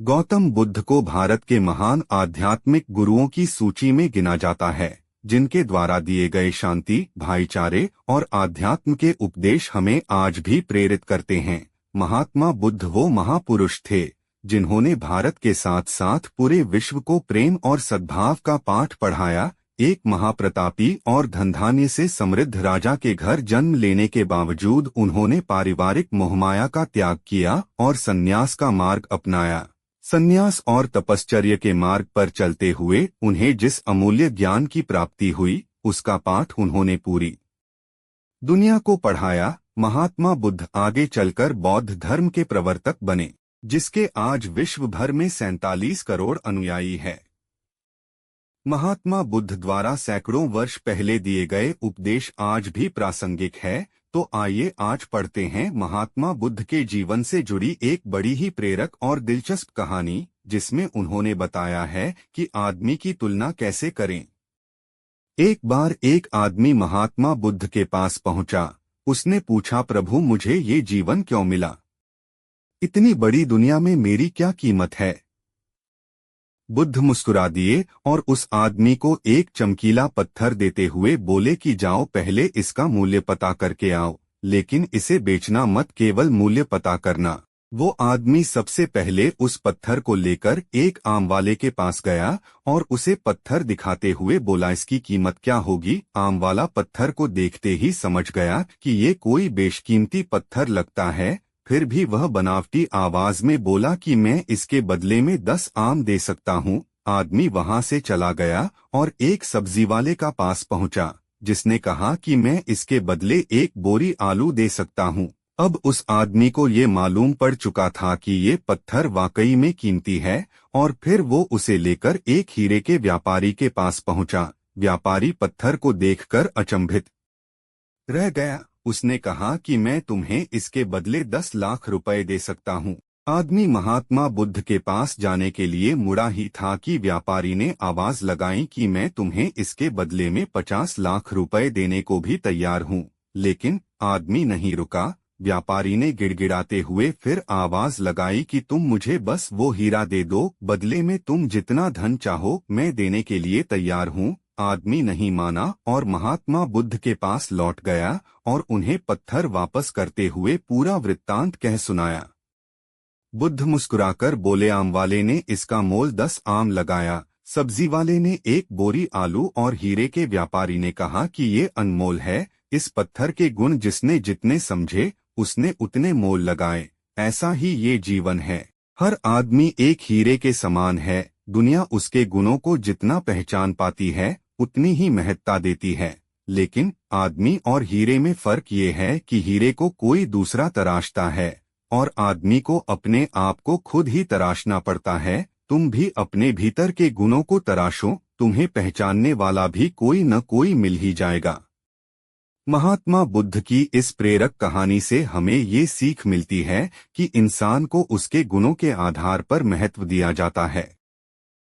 गौतम बुद्ध को भारत के महान आध्यात्मिक गुरुओं की सूची में गिना जाता है, जिनके द्वारा दिए गए शांति, भाईचारे और आध्यात्म के उपदेश हमें आज भी प्रेरित करते हैं। महात्मा बुद्ध वो महापुरुष थे जिन्होंने भारत के साथ साथ पूरे विश्व को प्रेम और सद्भाव का पाठ पढ़ाया। एक महाप्रतापी और धनधान्य से समृद्ध राजा के घर जन्म लेने के बावजूद उन्होंने पारिवारिक मोहमाया का त्याग किया और संन्यास का मार्ग अपनाया। संन्यास और तपश्चर्य के मार्ग पर चलते हुए उन्हें जिस अमूल्य ज्ञान की प्राप्ति हुई, उसका पाठ उन्होंने पूरी दुनिया को पढ़ाया। महात्मा बुद्ध आगे चलकर बौद्ध धर्म के प्रवर्तक बने, जिसके आज विश्व भर में 47 करोड़ अनुयायी है। महात्मा बुद्ध द्वारा सैकड़ों वर्ष पहले दिए गए उपदेश आज भी प्रासंगिक है। तो आइए आज पढ़ते हैं महात्मा बुद्ध के जीवन से जुड़ी एक बड़ी ही प्रेरक और दिलचस्प कहानी, जिसमें उन्होंने बताया है कि आदमी की तुलना कैसे करें। एक बार एक आदमी महात्मा बुद्ध के पास पहुंचा। उसने पूछा, प्रभु मुझे ये जीवन क्यों मिला? इतनी बड़ी दुनिया में मेरी क्या कीमत है? बुद्ध मुस्कुरा दिए और उस आदमी को एक चमकीला पत्थर देते हुए बोले कि जाओ पहले इसका मूल्य पता करके आओ, लेकिन इसे बेचना मत, केवल मूल्य पता करना। वो आदमी सबसे पहले उस पत्थर को लेकर एक आम वाले के पास गया और उसे पत्थर दिखाते हुए बोला, इसकी कीमत क्या होगी? आम वाला पत्थर को देखते ही समझ गया कि ये कोई बेशकीमती पत्थर लगता है। फिर भी वह बनावटी आवाज में बोला कि मैं इसके बदले में 10 आम दे सकता हूँ। आदमी वहां से चला गया और एक सब्जी वाले का पास पहुंचा, जिसने कहा कि मैं इसके बदले 1 बोरी आलू दे सकता हूँ। अब उस आदमी को ये मालूम पड़ चुका था कि ये पत्थर वाकई में कीमती है, और फिर वो उसे लेकर एक हीरे के व्यापारी के पास पहुंचा। व्यापारी पत्थर को देखकर अचंभित रह गया। उसने कहा कि मैं तुम्हें इसके बदले 10 लाख रुपए दे सकता हूँ। आदमी महात्मा बुद्ध के पास जाने के लिए मुड़ा ही था कि व्यापारी ने आवाज लगाई कि मैं तुम्हें इसके बदले में 50 लाख रुपए देने को भी तैयार हूँ। लेकिन आदमी नहीं रुका। व्यापारी ने गिड़गिड़ाते हुए फिर आवाज लगाई कि तुम मुझे बस वो हीरा दे दो, बदले में तुम जितना धन चाहो मैं देने के लिए तैयार हूँ। आदमी नहीं माना और महात्मा बुद्ध के पास लौट गया और उन्हें पत्थर वापस करते हुए पूरा वृत्तांत कह सुनाया। बुद्ध मुस्कुराकर बोले, आम वाले ने इसका मोल 10 आम लगाया, सब्जी वाले ने 1 बोरी आलू और हीरे के व्यापारी ने कहा कि ये अनमोल है। इस पत्थर के गुण जिसने जितने समझे उसने उतने मोल लगाए। ऐसा ही ये जीवन है। हर आदमी एक हीरे के समान है। दुनिया उसके गुणों को जितना पहचान पाती है उतनी ही महत्ता देती है। लेकिन आदमी और हीरे में फर्क ये है कि हीरे को कोई दूसरा तराशता है और आदमी को अपने आप को खुद ही तराशना पड़ता है। तुम भी अपने भीतर के गुणों को तराशो, तुम्हें पहचानने वाला भी कोई न कोई मिल ही जाएगा। महात्मा बुद्ध की इस प्रेरक कहानी से हमें ये सीख मिलती है कि इंसान को उसके गुणों के आधार पर महत्व दिया जाता है।